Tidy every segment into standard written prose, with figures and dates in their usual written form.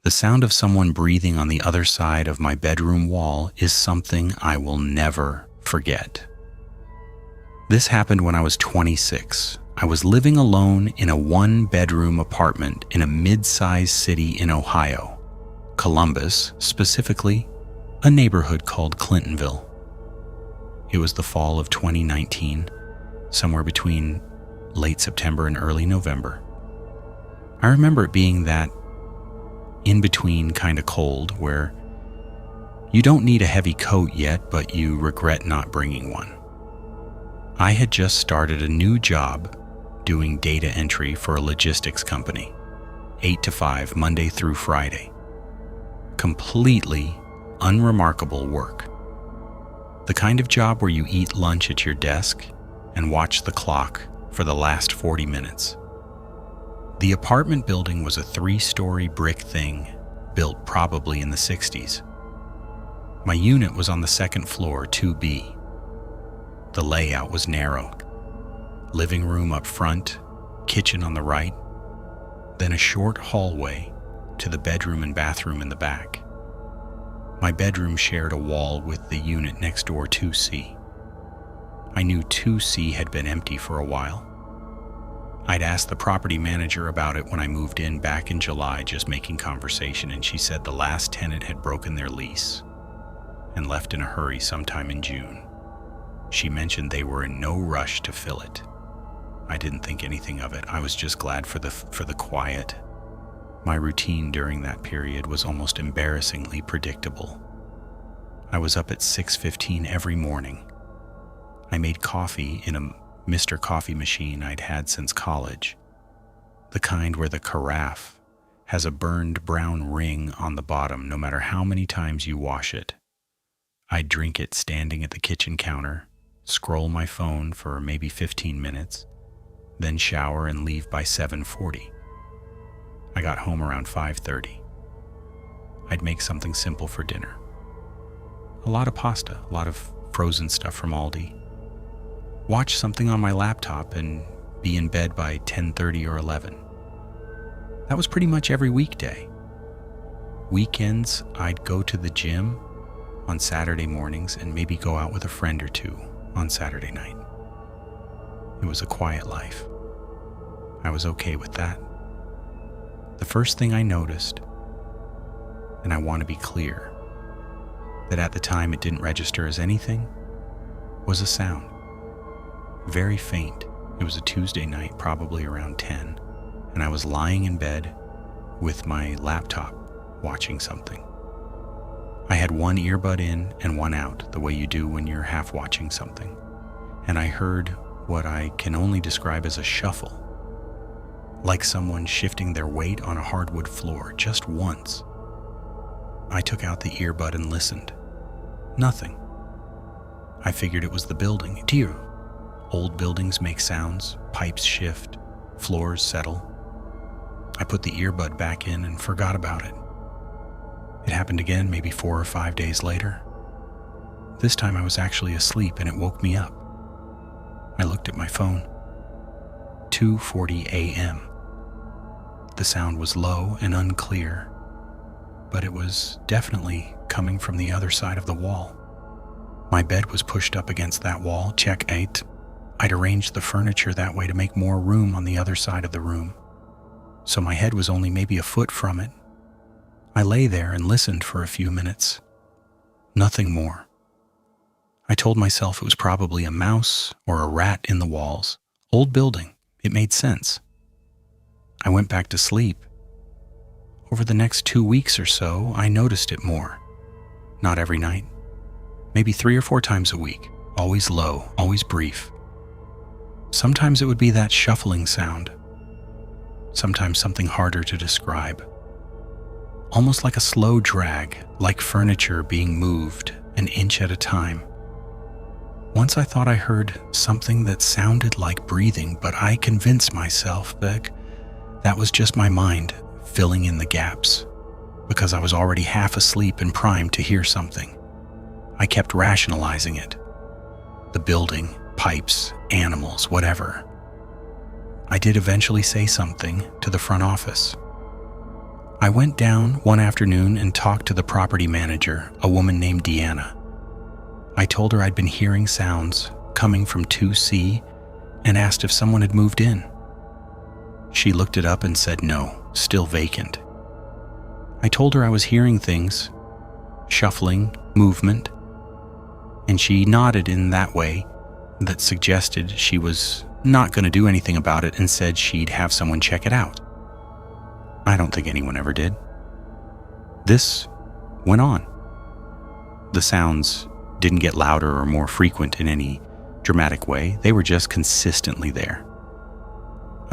The sound of someone breathing on the other side of my bedroom wall is something I will never forget. This happened when I was 26. I was living alone in a one-bedroom apartment in a mid-sized city in Ohio, Columbus, specifically a neighborhood called Clintonville. It was the fall of 2019, somewhere between late September and early November. I remember it being that in-between kind of cold where you don't need a heavy coat yet, but you regret not bringing one. I had just started a new job doing data entry for a logistics company, 8 to 5, Monday through Friday. Completely unremarkable work. The kind of job where you eat lunch at your desk and watch the clock for the last 40 minutes. The apartment building was a 3-story brick thing built probably in the 60s. My unit was on the second floor, 2B. The layout was narrow. Living room up front, kitchen on the right, then a short hallway to the bedroom and bathroom in the back. My bedroom shared a wall with the unit next door, 2C. I knew 2C had been empty for a while. I'd asked the property manager about it when I moved in back in July, just making conversation, and she said the last tenant had broken their lease and left in a hurry sometime in June. She mentioned they were in no rush to fill it. I didn't think anything of it. I was just glad for the quiet. My routine during that period was almost embarrassingly predictable. I was up at 6:15 every morning. I made coffee in a Mr. Coffee machine I'd had since college, the kind where the carafe has a burned brown ring on the bottom no matter how many times you wash it. I'd drink it standing at the kitchen counter, scroll my phone for maybe 15 minutes, then shower and leave by 7:40. I got home around 5:30. I'd make something simple for dinner. A lot of pasta, a lot of frozen stuff from Aldi. Watch something on my laptop and be in bed by 10:30 or 11. That was pretty much every weekday. Weekends, I'd go to the gym on Saturday mornings and maybe go out with a friend or two on Saturday night. It was a quiet life. I was okay with that. The first thing I noticed, and I want to be clear, that at the time it didn't register as anything, was a sound. Very faint. It was a Tuesday night, probably around 10, and I was lying in bed with my laptop watching something. I had one earbud in and one out, the way you do when you're half watching something, and I heard what I can only describe as a shuffle, like someone shifting their weight on a hardwood floor just once. I took out the earbud and listened. Nothing. I figured it was the building. Dear. Old buildings make sounds, pipes shift, floors settle. I put the earbud back in and forgot about it. It happened again maybe 4 or 5 days later. This time I was actually asleep and it woke me up. I looked at my phone. 2:40 a.m. The sound was low and unclear, but it was definitely coming from the other side of the wall. My bed was pushed up against that wall, check 8. I'd arranged the furniture that way to make more room on the other side of the room, so my head was only maybe a foot from it. I lay there and listened for a few minutes. Nothing more. I told myself it was probably a mouse or a rat in the walls. Old building. It made sense. I went back to sleep. Over the next 2 weeks or so, I noticed it more. Not every night. Maybe 3 or 4 times a week. Always low, always brief. Sometimes it would be that shuffling sound. Sometimes something harder to describe. Almost like a slow drag, like furniture being moved an inch at a time. Once I thought I heard something that sounded like breathing, but I convinced myself that that was just my mind filling in the gaps, because I was already half asleep and primed to hear something. I kept rationalizing it. The building, pipes, animals, whatever. I did eventually say something to the front office. I went down one afternoon and talked to the property manager, a woman named Deanna. I told her I'd been hearing sounds coming from 2C and asked if someone had moved in. She looked it up and said no, still vacant. I told her I was hearing things, shuffling, movement, and she nodded in that way that suggested she was not going to do anything about it and said she'd have someone check it out. I don't think anyone ever did. This went on. The sounds didn't get louder or more frequent in any dramatic way. They were just consistently there.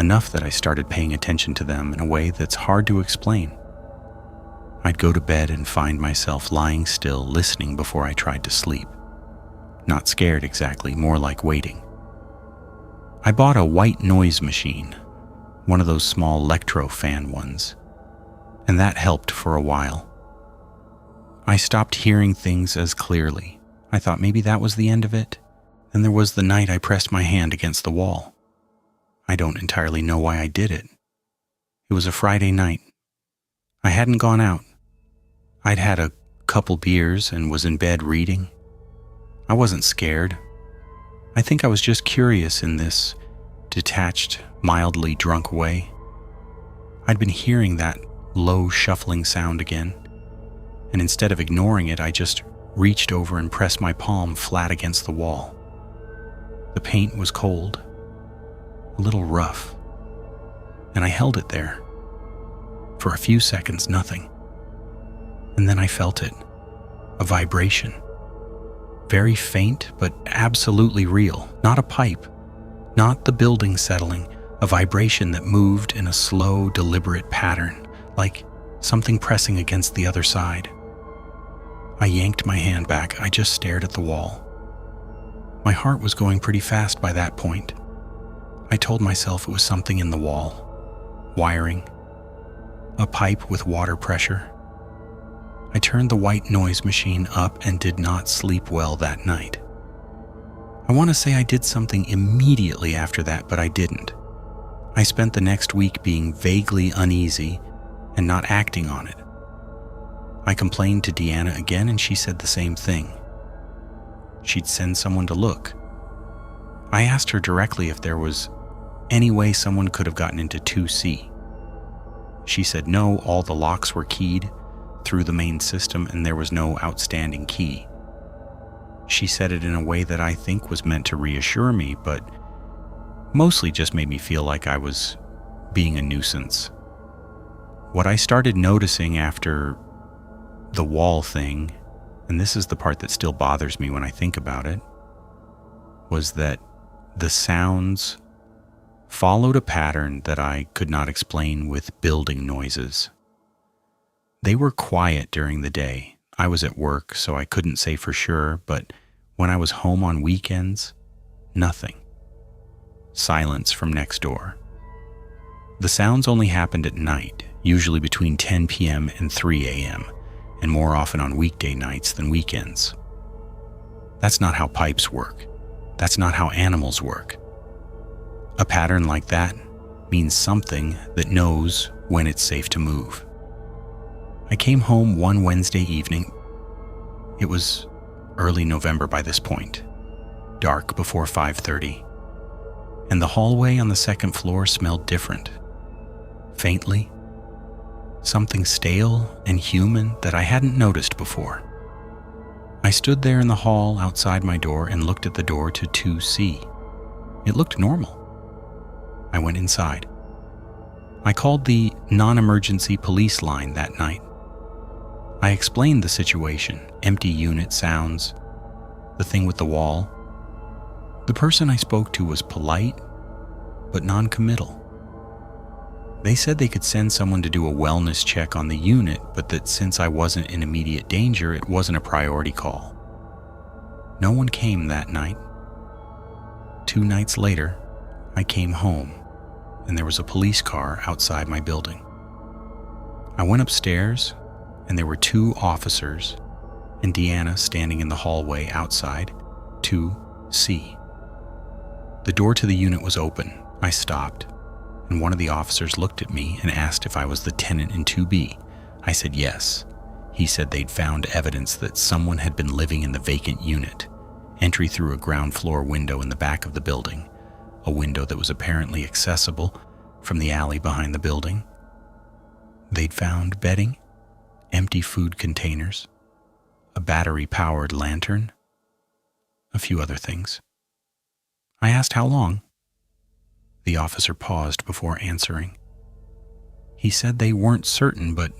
Enough that I started paying attention to them in a way that's hard to explain. I'd go to bed and find myself lying still, listening before I tried to sleep. Not scared exactly, more like waiting. I bought a white noise machine, one of those small electro fan ones, and that helped for a while. I stopped hearing things as clearly. I thought maybe that was the end of it. Then there was the night I pressed my hand against the wall. I don't entirely know why I did it. It was a Friday night. I hadn't gone out. I'd had a couple beers and was in bed reading. I wasn't scared. I think I was just curious in this detached, mildly drunk way. I'd been hearing that low shuffling sound again, and instead of ignoring it, I just reached over and pressed my palm flat against the wall. The paint was cold, a little rough, and I held it there. For a few seconds, nothing. And then I felt it, a vibration. Very faint, but absolutely real. Not a pipe, not the building settling, a vibration that moved in a slow, deliberate pattern, like something pressing against the other side. I yanked my hand back. I just stared at the wall. My heart was going pretty fast by that point. I told myself it was something in the wall. Wiring. A pipe with water pressure. I turned the white noise machine up and did not sleep well that night. I want to say I did something immediately after that, but I didn't. I spent the next week being vaguely uneasy and not acting on it. I complained to Deanna again and she said the same thing. She'd send someone to look. I asked her directly if there was any way someone could have gotten into 2C. She said no, all the locks were keyed through the main system and there was no outstanding key. She said it in a way that I think was meant to reassure me, but mostly just made me feel like I was being a nuisance. What I started noticing after the wall thing, and this is the part that still bothers me when I think about it, was that the sounds followed a pattern that I could not explain with building noises. They were quiet during the day. I was at work, so I couldn't say for sure, but when I was home on weekends, nothing. Silence from next door. The sounds only happened at night, usually between 10 p.m. and 3 a.m., and more often on weekday nights than weekends. That's not how pipes work. That's not how animals work. A pattern like that means something that knows when it's safe to move. I came home one Wednesday evening. It was early November by this point, dark before 5:30, and the hallway on the second floor smelled different. Faintly, something stale and human that I hadn't noticed before. I stood there in the hall outside my door and looked at the door to 2C. It looked normal. I went inside. I called the non-emergency police line that night. I explained the situation, empty unit sounds, the thing with the wall. The person I spoke to was polite, but non-committal. They said they could send someone to do a wellness check on the unit, but that since I wasn't in immediate danger, it wasn't a priority call. No one came that night. 2 nights later, I came home, and there was a police car outside my building. I went upstairs, and there were 2 officers and Deanna standing in the hallway outside 2C. The door to the unit was open. I stopped, and one of the officers looked at me and asked if I was the tenant in 2B. I said yes. He said they'd found evidence that someone had been living in the vacant unit, entry through a ground floor window in the back of the building, a window that was apparently accessible from the alley behind the building. They'd found bedding, empty food containers, a battery-powered lantern, a few other things. I asked how long. The officer paused before answering. He said they weren't certain, but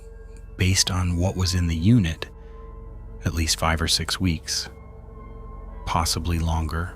based on what was in the unit, at least 5 or 6 weeks, possibly longer.